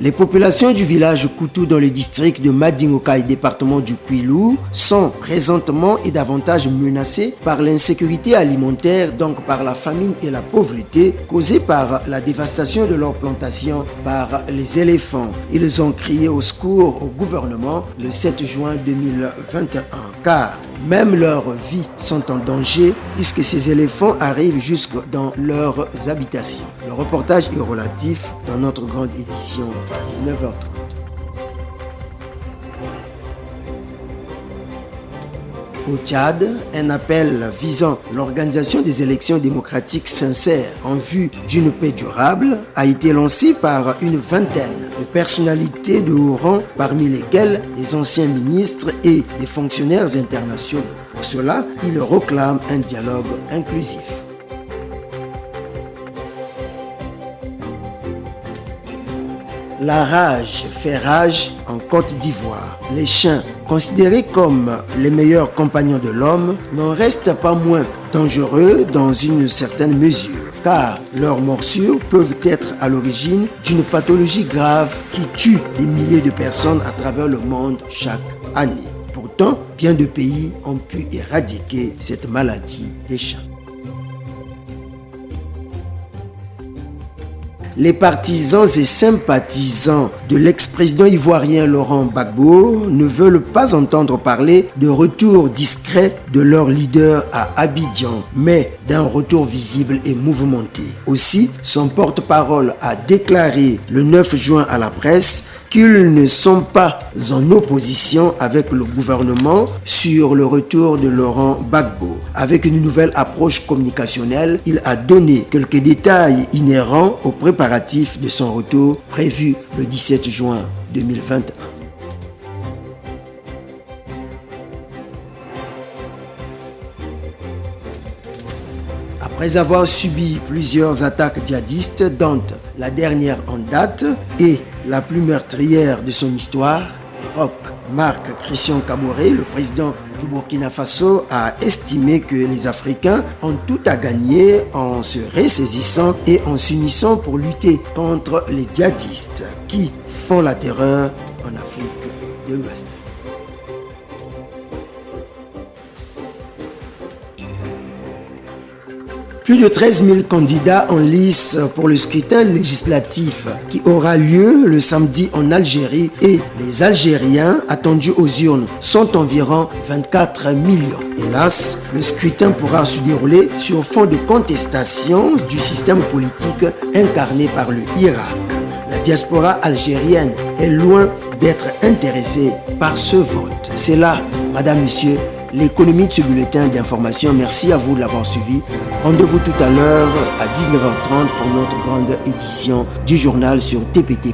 Les populations du village Koutou dans le district de Madingoka et département du Kwilu sont présentement et davantage menacées par l'insécurité alimentaire, donc par la famine et la pauvreté causée par la dévastation de leurs plantations par les éléphants. Ils ont crié au secours au gouvernement le 7 juin 2021 car même leurs vies sont en danger puisque ces éléphants arrivent jusque dans leurs habitations. Le reportage est relatif dans notre grande édition à 19h30. Au Tchad, un appel visant l'organisation des élections démocratiques sincères en vue d'une paix durable a été lancé par une vingtaine de personnalités de haut rang, parmi lesquelles des anciens ministres et des fonctionnaires internationaux. Pour cela, ils réclament un dialogue inclusif. La rage fait rage en Côte d'Ivoire. Les chiens, considérés comme les meilleurs compagnons de l'homme, n'en restent pas moins dangereux dans une certaine mesure, car leurs morsures peuvent être à l'origine d'une pathologie grave qui tue des milliers de personnes à travers le monde chaque année. Pourtant, bien de pays ont pu éradiquer cette maladie des chiens. Les partisans et sympathisants de l'ex-président ivoirien Laurent Gbagbo ne veulent pas entendre parler de retour discret de leur leader à Abidjan, mais d'un retour visible et mouvementé. Aussi, son porte-parole a déclaré le 9 juin à la presse qu'ils ne sont pas en opposition avec le gouvernement sur le retour de Laurent Gbagbo. Avec une nouvelle approche communicationnelle, il a donné quelques détails inhérents aux préparatifs de son retour prévu le 17 juin 2021. Après avoir subi plusieurs attaques djihadistes, dont la dernière en date et la plus meurtrière de son histoire, Roch Marc Christian Kaboré, le président du Burkina Faso, a estimé que les Africains ont tout à gagner en se ressaisissant et en s'unissant pour lutter contre les djihadistes qui font la terreur en Afrique de l'Ouest. Plus de 13 000 candidats en lice pour le scrutin législatif qui aura lieu le samedi en Algérie et les Algériens attendus aux urnes sont environ 24 millions. Hélas, le scrutin pourra se dérouler sur fond de contestation du système politique incarné par le Irak. La diaspora algérienne est loin d'être intéressée par ce vote. C'est là, Madame, Monsieur, l'économie de ce bulletin d'information. Merci à vous de l'avoir suivi. Rendez-vous tout à l'heure à 19h30 pour notre grande édition du journal sur TPT+.